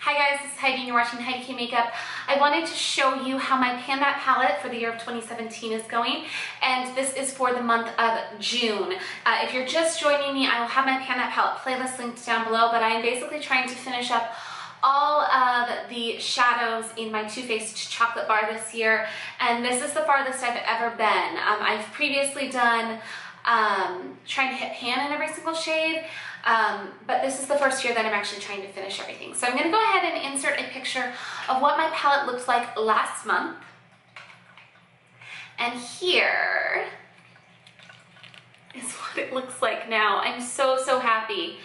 Hi guys, this is Heidi and you're watching HeidiKMakeup. I wanted to show you how my Pan That palette for the year of 2017 is going, and this is for the month of June. If you're just joining me, I will have my Pan That palette playlist linked down below, but I am basically trying to finish up all of the shadows in my Too Faced chocolate bar this year, and this is the farthest I've ever been. I've previously done trying to hit pan in every single shade, but this is the first year that I'm actually trying to finish everything. So I'm going to go ahead and insert a picture of what my palette looks like last month. And here is what it looks like now. I'm so happy.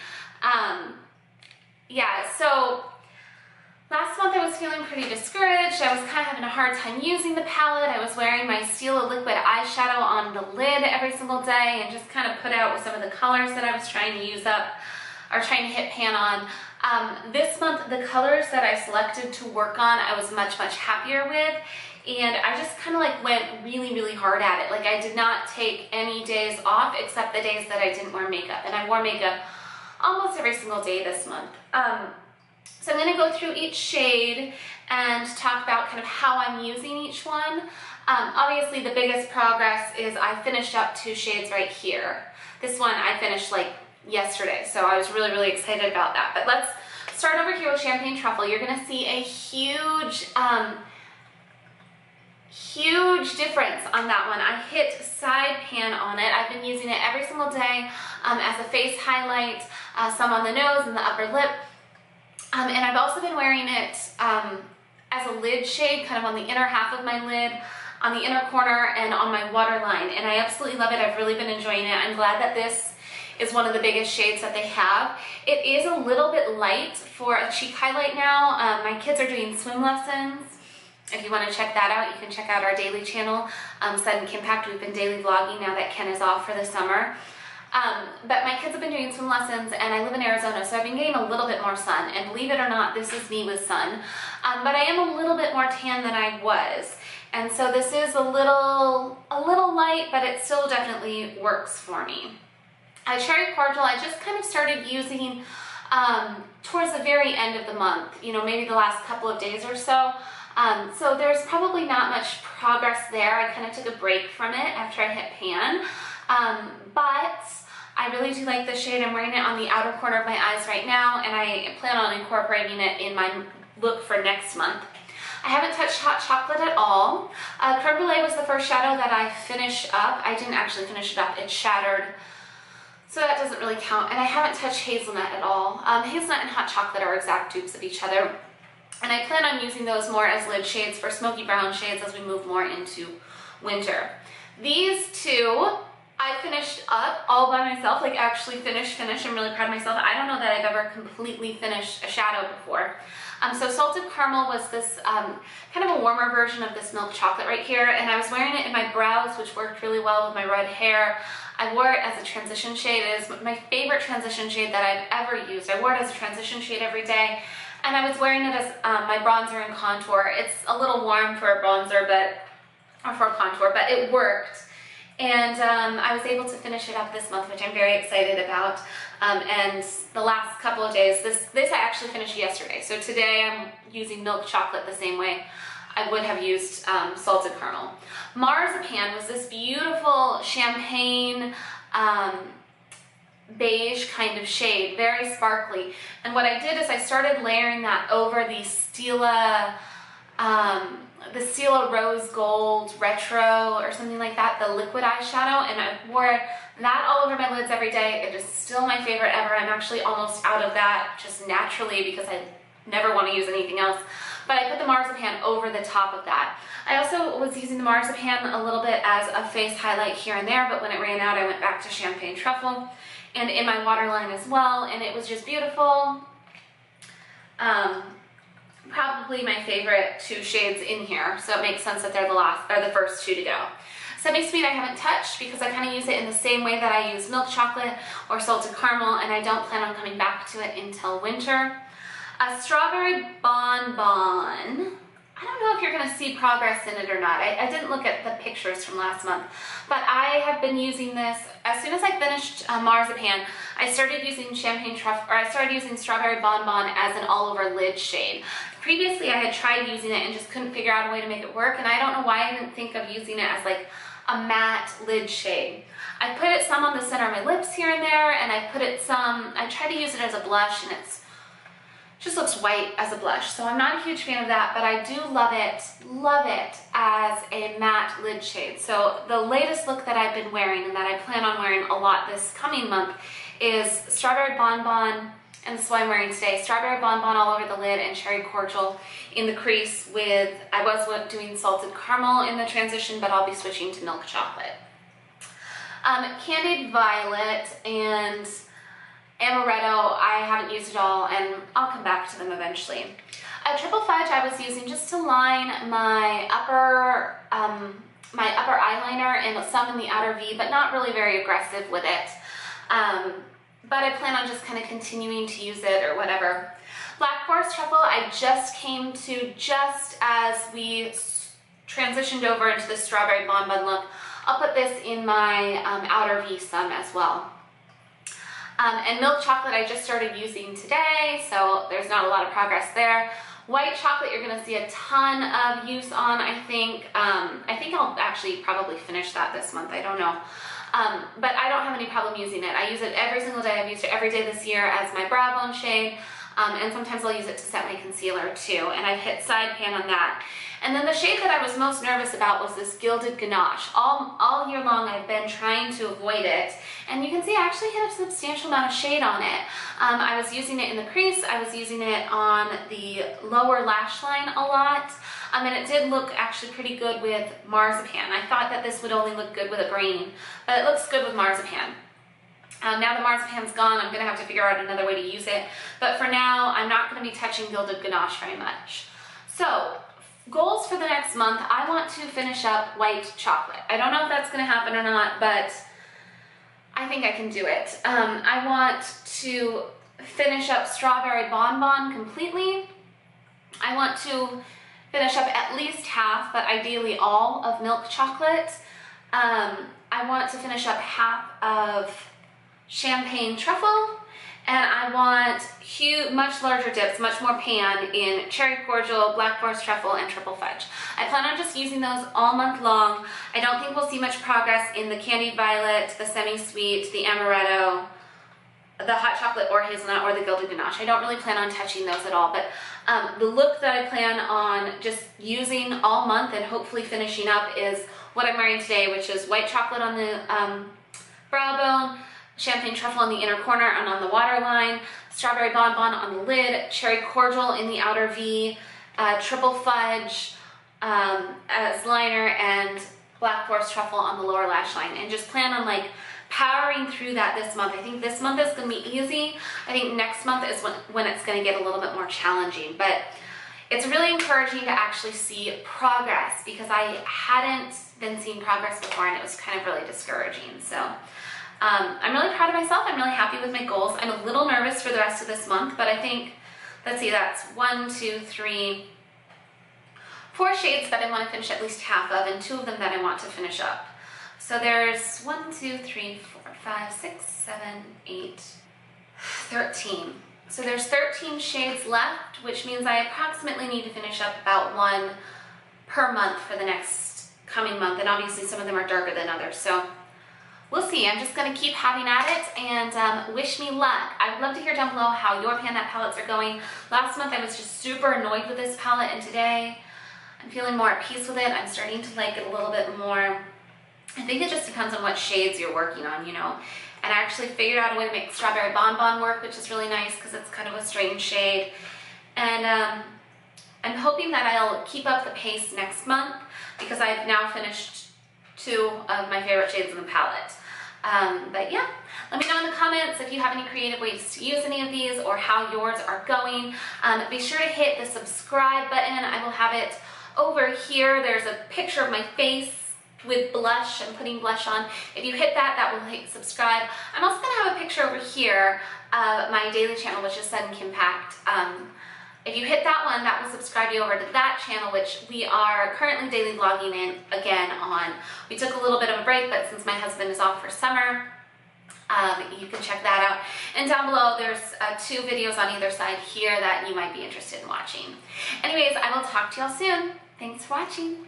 Yeah, so last month I was feeling pretty discouraged. I was kind of having a hard time using the palette. I was wearing my Stila liquid eyeshadow on the lid every single day and just kind of put out with some of the colors that I was trying to use up or trying to hit pan on. This month, the colors that I selected to work on, I was much happier with. And I just kind of like went really hard at it. Like I did not take any days off except the days that I didn't wear makeup. And I wore makeup almost every single day this month. So I'm going to go through each shade and talk about kind of how I'm using each one. Obviously the biggest progress is I finished up 2 shades right here. This one I finished like yesterday, so I was really excited about that. But let's start over here with Champagne Truffle. You're going to see a huge difference on that one. I hit side pan on it. I've been using it every single day as a face highlight, some on the nose and the upper lip. And I've also been wearing it as a lid shade, kind of on the inner half of my lid, on the inner corner, and on my waterline. And I absolutely love it. I've really been enjoying it. I'm glad that this is one of the biggest shades that they have. It is a little bit light for a cheek highlight now. My kids are doing swim lessons. If you want to check that out, you can check out our daily channel, HeidiKMakeup. We've been daily vlogging now that Ken is off for the summer. But my kids have been doing swim lessons, and I live in Arizona, so I've been getting a little bit more sun. And believe it or not, this is me with sun. But I am a little bit more tan than I was. And so this is a little light, but it still definitely works for me. Cherry Cordial, I just kind of started using towards the very end of the month, you know, maybe the last couple of days or so. So there's probably not much progress there. I kind of took a break from it after I hit pan. But I really do like this shade. I'm wearing it on the outer corner of my eyes right now, and I plan on incorporating it in my look for next month. I haven't touched Hot Chocolate at all. Creme Brulee was the first shadow that I finished up. I didn't actually finish it up. It shattered, so that doesn't really count. And I haven't touched Hazelnut at all. Hazelnut and Hot Chocolate are exact dupes of each other, and I plan on using those more as lid shades for smoky brown shades as we move more into winter. These two I finished up all by myself, like actually finish. I'm really proud of myself. I don't know that I've ever completely finished a shadow before. So Salted Caramel was this kind of a warmer version of this milk chocolate right here, and I was wearing it in my brows, which worked really well with my red hair. I wore it as a transition shade. It is my favorite transition shade that I've ever used. I wore it as a transition shade every day, and I was wearing it as my bronzer and contour. It's a little warm for a bronzer, or for a contour, but it worked. And I was able to finish it up this month, which I'm very excited about. And the last couple of days, this I actually finished yesterday. So today I'm using milk chocolate the same way I would have used Salted Caramel. Marzipan was this beautiful champagne beige kind of shade, very sparkly. And what I did is I started layering that over the Stila Rose Gold Retro or something like that, the liquid eyeshadow, and I wore that all over my lids every day. It is still my favorite ever. I'm actually almost out of that just naturally because I never want to use anything else. But I put the Marzipan over the top of that. I also was using the Marzipan a little bit as a face highlight here and there, but when it ran out, I went back to Champagne Truffle and in my waterline as well, and it was just beautiful. Probably my favorite 2 shades in here, so it makes sense that they're the first 2 to go. Semi-Sweet I haven't touched because I kind of use it in the same way that I use milk chocolate or Salted Caramel, and I don't plan on coming back to it until winter. A Strawberry Bonbon. I I don't know if you're going to see progress in it or not. I didn't look at the pictures from last month, but I have been using this. As soon as I finished Marzipan, I started using Strawberry Bonbon as an all-over lid shade. Previously, I had tried using it and just couldn't figure out a way to make it work, and I don't know why I didn't think of using it as like a matte lid shade. I put it some on the center of my lips here and there, and I tried to use it as a blush, and it just looks white as a blush. So I'm not a huge fan of that, but I do love it as a matte lid shade. So the latest look that I've been wearing and that I plan on wearing a lot this coming month is Strawberry Bonbon, and this is what I'm wearing today. Strawberry Bonbon all over the lid and Cherry Cordial in the crease with, I was doing Salted Caramel in the transition, but I'll be switching to Milk Chocolate. Candied Violet and Amaretto, I haven't used at all, and I'll come back to them eventually. Triple Fudge I was using just to line my upper eyeliner and some in the outer V, but not really very aggressive with it. But I plan on just kind of continuing to use it or whatever. Black Forest Truffle I just came to just as we transitioned over into the Strawberry Bonbon look. I'll put this in my outer V some as well. And Milk Chocolate I just started using today, so there's not a lot of progress there. White Chocolate you're going to see a ton of use on, I think. I think I'll actually probably finish that this month, I don't know. But I don't have any problem using it. I use it every single day. I've used it every day this year as my brow bone shade, and sometimes I'll use it to set my concealer too, and I've hit side pan on that. And then the shade that I was most nervous about was this Gilded Ganache. All year long I've been trying to avoid it, and you can see I actually hit a substantial amount of shade on it. I was using it in the crease, I was using it on the lower lash line a lot, and it did look actually pretty good with Marzipan. I thought that this would only look good with a green, but it looks good with Marzipan. Now the Marzipan's gone, I'm going to have to figure out another way to use it, but for now I'm not going to be touching Gilded Ganache very much. So, goals for the next month, I want to finish up White Chocolate. I don't know if that's going to happen or not, but I think I can do it. I want to finish up Strawberry Bonbon completely. I want to finish up at least half, but ideally all of Milk Chocolate. I want to finish up half of Champagne Truffle. And I want much larger dips, much more pan in Cherry Cordial, Black Forest Truffle, and Triple Fudge. I plan on just using those all month long. I don't think we'll see much progress in the Candied Violet, the Semi-Sweet, the Amaretto, the Hot Chocolate or Hazelnut, or the Gilded Ganache. I don't really plan on touching those at all, but the look that I plan on just using all month and hopefully finishing up is what I'm wearing today, which is White Chocolate on the brow bone, Champagne Truffle in the inner corner and on the waterline, Strawberry Bonbon on the lid, Cherry Cordial in the outer V, Triple Fudge as liner, and Black Forest Truffle on the lower lash line. And just plan on like powering through that this month. I think this month is going to be easy. I think next month is when it's going to get a little bit more challenging. But it's really encouraging to actually see progress, because I hadn't been seeing progress before and it was kind of really discouraging. So I'm really proud of myself. I'm really happy with my goals. I'm a little nervous for the rest of this month, but I think, let's see, that's 1, 2, 3, 4 shades that I want to finish at least half of, and 2 of them that I want to finish up. So there's 1, 2, 3, 4, 5, 6, 7, 8, 13. So there's 13 shades left, which means I approximately need to finish up about 1 per month for the next coming month, and obviously some of them are darker than others. So we'll see. I'm just going to keep having at it, and wish me luck. I would love to hear down below how your Pan That palettes are going. Last month I was just super annoyed with this palette, and today I'm feeling more at peace with it. I'm starting to like it a little bit more. I think it just depends on what shades you're working on, you know. And I actually figured out a way to make Strawberry Bonbon work, which is really nice because it's kind of a strange shade. And I'm hoping that I'll keep up the pace next month, because I've now finished 2 of my favorite shades in the palette. But yeah, let me know in the comments if you have any creative ways to use any of these or how yours are going. Be sure to hit the subscribe button. I will have it over here. There's a picture of my face with blush. I'm putting blush on. If you hit that, that will hit subscribe. I'm also going to have a picture over here of my daily channel, which is HeidiKMakeup. If you hit that one, that will subscribe you over to that channel, which we are currently daily vlogging in again on. We took a little bit of a break, but since my husband is off for summer, you can check that out. And down below, there's 2 videos on either side here that you might be interested in watching. Anyways, I will talk to y'all soon. Thanks for watching.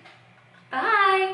Bye.